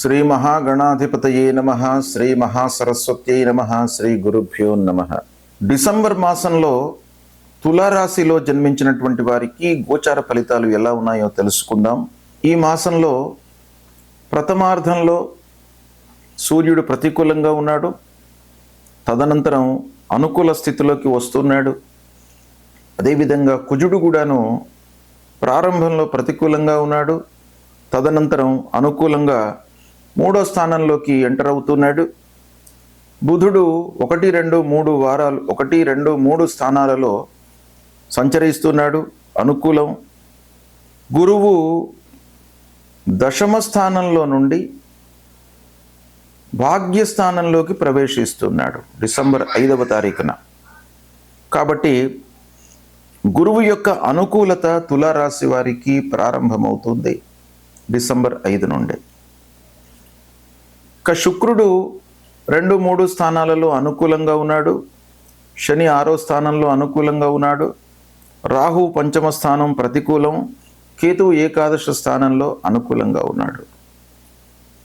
శ్రీ మహాగణాధిపతయే నమః. శ్రీ మహాసరస్వత్యై నమః. శ్రీ గురుభ్యో నమః. డిసెంబర్ మాసంలో తులారాశిలో జన్మించినటువంటి వారికి గోచార ఫలితాలు ఎలా ఉన్నాయో తెలుసుకుందాం. ఈ మాసంలో ప్రథమార్థంలో సూర్యుడు ప్రతికూలంగా ఉన్నాడు. తదనంతరం అనుకూల స్థితిలోకి వస్తున్నాడు. అదేవిధంగా కుజుడు కూడాను ప్రారంభంలో ప్రతికూలంగా ఉన్నాడు. తదనంతరం అనుకూలంగా 3వ స్థానంలోకి ఎంటర్ అవుతున్నాడు. బుధుడు 1, 2, 3 వారాలు 1, 2, 3 స్థానాలలో సంచరిస్తున్నాడు, అనుకూలం. గురువు దశమ స్థానంలో నుండి భాగ్యస్థానంలోకి ప్రవేశిస్తున్నాడు డిసెంబర్ 5వ తారీఖున. కాబట్టి గురువు యొక్క అనుకూలత తులారాశి వారికి ప్రారంభమవుతుంది డిసెంబర్ 5 నుండి. ఇక శుక్రుడు 2, 3 స్థానాలలో అనుకూలంగా ఉన్నాడు. శని 6వ స్థానంలో అనుకూలంగా ఉన్నాడు. రాహు 5వ స్థానం ప్రతికూలం. కేతువు ఏకాదశ స్థానంలో అనుకూలంగా ఉన్నాడు.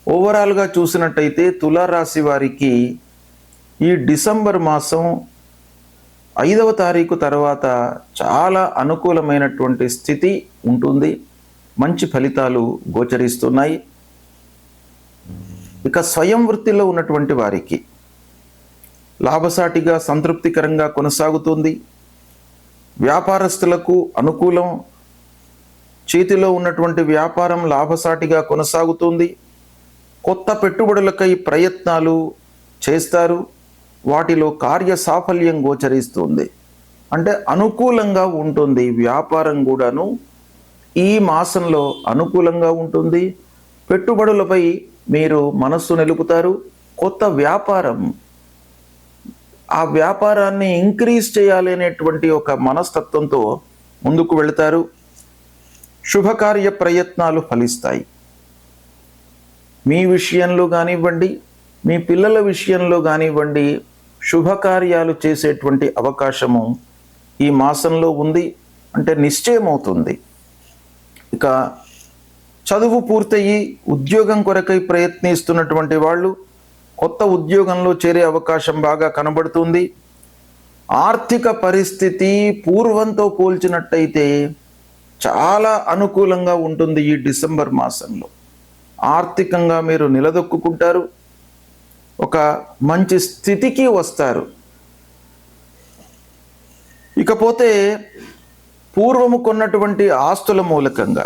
ఓవరాల్గా చూసినట్టయితే తులారాశి వారికి ఈ డిసెంబర్ మాసం 5వ తారీఖు తర్వాత చాలా అనుకూలమైనటువంటి స్థితి ఉంటుంది. మంచి ఫలితాలు గోచరిస్తున్నాయి. ఇక స్వయం వృత్తిలో ఉన్నటువంటి వారికి లాభసాటిగా సంతృప్తికరంగా కొనసాగుతుంది. వ్యాపారస్తులకు అనుకూలం. చేతిలో ఉన్నటువంటి వ్యాపారం లాభసాటిగా కొనసాగుతుంది. కొత్త పెట్టుబడులకై ప్రయత్నాలు చేస్తారు. వాటిలో కార్య సాఫల్యం గోచరిస్తుంది. అంటే అనుకూలంగా ఉంటుంది. వ్యాపారం కూడాను ఈ మాసంలో అనుకూలంగా ఉంటుంది. పెట్టుబడులపై మీరు మనస్సు నిలుపుతారు. కొత్త వ్యాపారం, ఆ వ్యాపారాన్ని ఇంక్రీజ్ చేయాలి అనేటువంటి ఒక మనస్తత్వంతో ముందుకు వెళతారు. శుభకార్య ప్రయత్నాలు ఫలిస్తాయి. మీ విషయంలో కానివ్వండి, మీ పిల్లల విషయంలో కానివ్వండి, శుభకార్యాలు చేసేటువంటి అవకాశము ఈ మాసంలో ఉంది. అంటే నిశ్చయమవుతుంది. ఇక చదువు పూర్తయి ఉద్యోగం కొరకై ప్రయత్నిస్తున్నటువంటి వాళ్ళు కొత్త ఉద్యోగంలో చేరే అవకాశం బాగా కనబడుతుంది. ఆర్థిక పరిస్థితి పూర్వంతో పోల్చినట్టయితే చాలా అనుకూలంగా ఉంటుంది. ఈ డిసెంబర్ మాసంలో ఆర్థికంగా మీరు నిలదొక్కుంటారు. ఒక మంచి స్థితికి వస్తారు. ఇకపోతే పూర్వము కొన్నటువంటి ఆస్తుల మూలకంగా,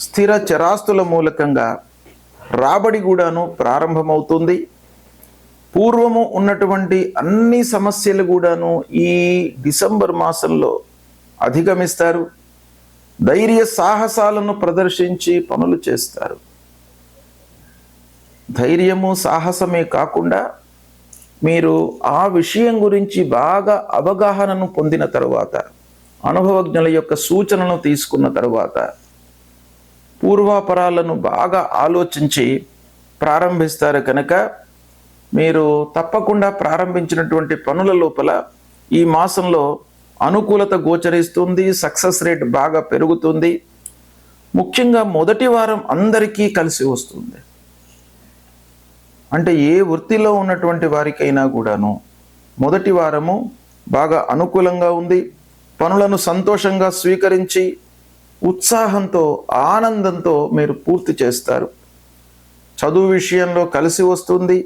స్థిర చరాస్తుల మూలకంగా రాబడి కూడాను ప్రారంభమవుతుంది. పూర్వము ఉన్నటువంటి అన్ని సమస్యలు కూడాను ఈ డిసెంబర్ మాసంలో అధిగమిస్తారు. ధైర్య సాహసాలను ప్రదర్శించి పనులు చేస్తారు. ధైర్యము సాహసమే కాకుండా మీరు ఆ విషయం గురించి బాగా అవగాహనను పొందిన తరువాత, అనుభవజ్ఞుల యొక్క సూచనను తీసుకున్న తరువాత, పూర్వాపరాలను బాగా ఆలోచించి ప్రారంభిస్తారు. కనుక మీరు తప్పకుండా ప్రారంభించినటువంటి పనుల లోపల ఈ మాసంలో అనుకూలత గోచరిస్తుంది. సక్సెస్ రేట్ బాగా పెరుగుతుంది. ముఖ్యంగా మొదటి వారం అందరికీ కలిసి వస్తుంది. అంటే ఏ వృత్తిలో ఉన్నటువంటి వారికైనా కూడాను మొదటి వారము బాగా అనుకూలంగా ఉంది. పనులను సంతోషంగా స్వీకరించి ఉత్సాహంతో, ఆనందంతో మీరు పూర్తి చేస్తారు. చదువు విషయంలో కలిసి వస్తుంది.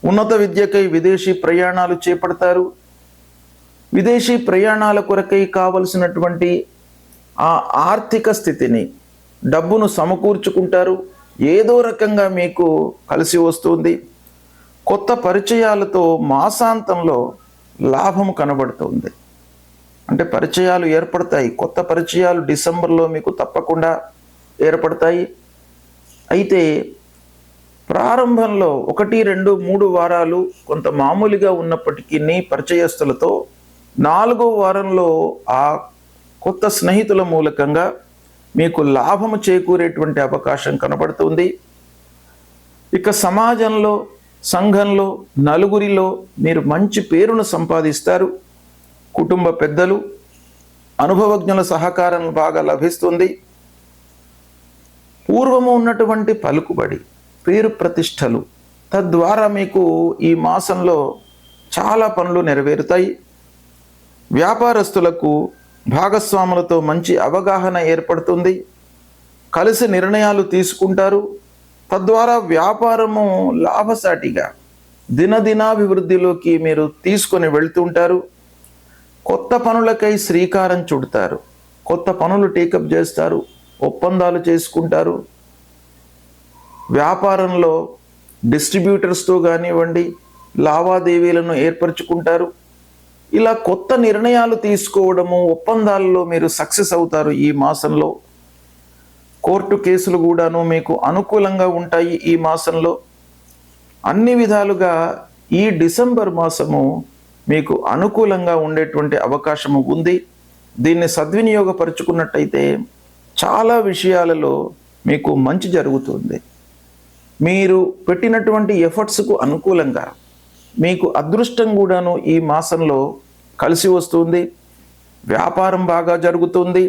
ఉన్నత విద్యకై విదేశీ ప్రయాణాలు చేపడతారు. విదేశీ ప్రయాణాల కొరకై కావలసినటువంటి ఆ ఆర్థిక స్థితిని, డబ్బును సమకూర్చుకుంటారు. ఏదో రకంగా మీకు కలిసి వస్తుంది. కొత్త పరిచయాలతో మాసాంతంలో లాభము కనబడుతుంది. అంటే పరిచయాలు ఏర్పడతాయి. కొత్త పరిచయాలు డిసెంబర్లో మీకు తప్పకుండా ఏర్పడతాయి. అయితే ప్రారంభంలో 1, 2, 3 వారాలు కొంత మామూలుగా ఉన్నప్పటికీ పరిచయస్తులతో 4వ వారంలో ఆ కొత్త స్నేహితుల మూలకంగా మీకు లాభము చేకూరేటువంటి అవకాశం కనబడుతుంది. ఇక సమాజంలో, సంఘంలో, నలుగురిలో మీరు మంచి పేరును సంపాదిస్తారు. కుటుంబ పెద్దలు, అనుభవజ్ఞుల సహకారం బాగా లభిస్తుంది. పూర్వము ఉన్నటువంటి పలుకుబడి, పేరు ప్రతిష్టలు, తద్వారా మీకు ఈ మాసంలో చాలా పనులు నెరవేరుతాయి. వ్యాపారస్తులకు భాగస్వాములతో మంచి అవగాహన ఏర్పడుతుంది. కలిసి నిర్ణయాలు తీసుకుంటారు. తద్వారా వ్యాపారము లాభసాటిగా దినదినాభివృద్ధిలోకి మీరు తీసుకొని వెళ్తుంటారు. కొత్త పనులకై శ్రీకారం చుడతారు. కొత్త పనులు టేకప్ చేస్తారు. ఒప్పందాలు చేసుకుంటారు. వ్యాపారంలో డిస్ట్రిబ్యూటర్స్తో కానివ్వండి లావాదేవీలను ఏర్పరచుకుంటారు. ఇలా కొత్త నిర్ణయాలు తీసుకోవడము, ఒప్పందాలలో మీరు సక్సెస్ అవుతారు. ఈ మాసంలో కోర్టు కేసులు కూడాను మీకు అనుకూలంగా ఉంటాయి. ఈ మాసంలో అన్ని విధాలుగా ఈ డిసెంబర్ మాసము మీకు అనుకూలంగా ఉండేటువంటి అవకాశము ఉంది. దీన్ని సద్వినియోగపరుచుకున్నట్టయితే చాలా విషయాలలో మీకు మంచి జరుగుతుంది. మీరు పెట్టినటువంటి ఎఫర్ట్స్కు అనుకూలంగా మీకు అదృష్టం కూడాను ఈ మాసంలో కలిసి వస్తుంది. వ్యాపారం బాగా జరుగుతుంది.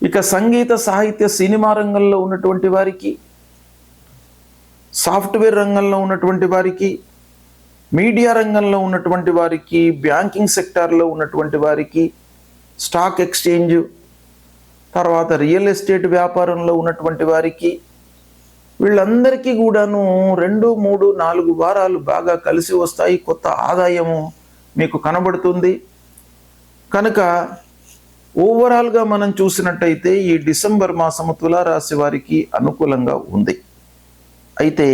ఇక సంగీత, సాహిత్య, సినిమా రంగంలో ఉన్నటువంటి వారికి, సాఫ్ట్వేర్ రంగంలో ఉన్నటువంటి వారికి, మీడియా రంగంలో ఉన్నటువంటి వారికి, బ్యాంకింగ్ సెక్టార్లో ఉన్నటువంటి వారికి, స్టాక్ ఎక్స్చేంజ్, తర్వాత రియల్ ఎస్టేట్ వ్యాపారంలో ఉన్నటువంటి వారికి, వీళ్ళందరికీ కూడాను 2, 3, 4 వారాలు బాగా కలిసి వస్తాయి. కొత్త ఆదాయము మీకు కనబడుతుంది. కనుక ఓవరాల్గా మనం చూసినట్టయితే ఈ డిసెంబర్ మాసము తులారాశి వారికి అనుకూలంగా ఉంది. అయితే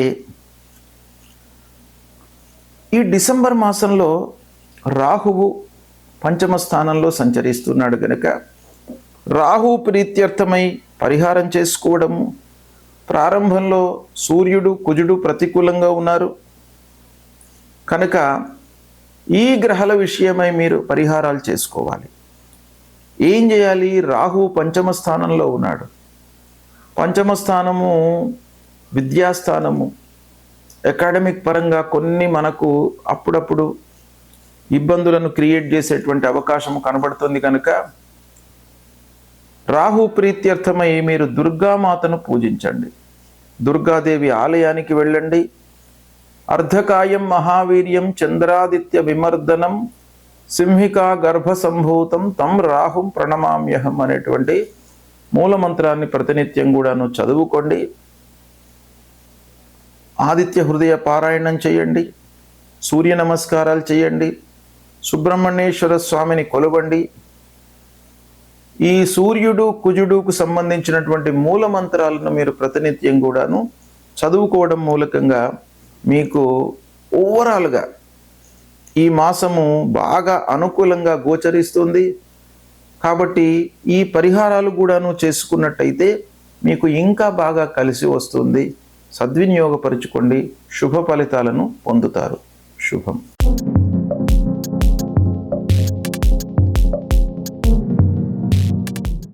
ఈ డిసెంబర్ మాసంలో రాహువు పంచమ స్థానంలో సంచరిస్తున్నాడు. కనుక రాహు ప్రీత్యర్థమై పరిహారం చేసుకోవడము, ప్రారంభంలో సూర్యుడు, కుజుడు ప్రతికూలంగా ఉన్నారు కనుక ఈ గ్రహాల విషయమై మీరు పరిహారాలు చేసుకోవాలి. ఏం చేయాలి? రాహు పంచమ స్థానంలో ఉన్నాడు. పంచమ స్థానము విద్యాస్థానము. అకాడమిక్ పరంగా కొన్ని మనకు అప్పుడప్పుడు ఇబ్బందులను క్రియేట్ చేసేటువంటి అవకాశం కనబడుతుంది. కనుక రాహు ప్రీత్యర్థమై మీరు దుర్గామాతను పూజించండి. దుర్గాదేవి ఆలయానికి వెళ్ళండి. అర్ధకాయం మహావీర్యం చంద్రాదిత్య విమర్దనం సింహికా గర్భ సంభూతం తం రాహుం ప్రణమామ్యహం అనేటువంటి మూలమంత్రాన్ని ప్రతినిత్యం కూడాను చదువుకోండి. ఆదిత్య హృదయ పారాయణం చేయండి. సూర్య నమస్కారాలు చేయండి. సుబ్రహ్మణ్యేశ్వర స్వామిని కొలవండి. ఈ సూర్యుడు, కుజుడుకు సంబంధించినటువంటి మూల మంత్రాలను మీరు ప్రతినిత్యం కూడాను చదువుకోవడం మూలకంగా మీకు ఓవరాల్గా ఈ మాసము బాగా అనుకూలంగా గోచరిస్తుంది. కాబట్టి ఈ పరిహారాలు కూడాను చేసుకున్నట్టయితే మీకు ఇంకా బాగా కలిసి వస్తుంది. సద్వినియోగపరుచుకోండి. శుభ ఫలితాలను పొందుతారు. శుభం.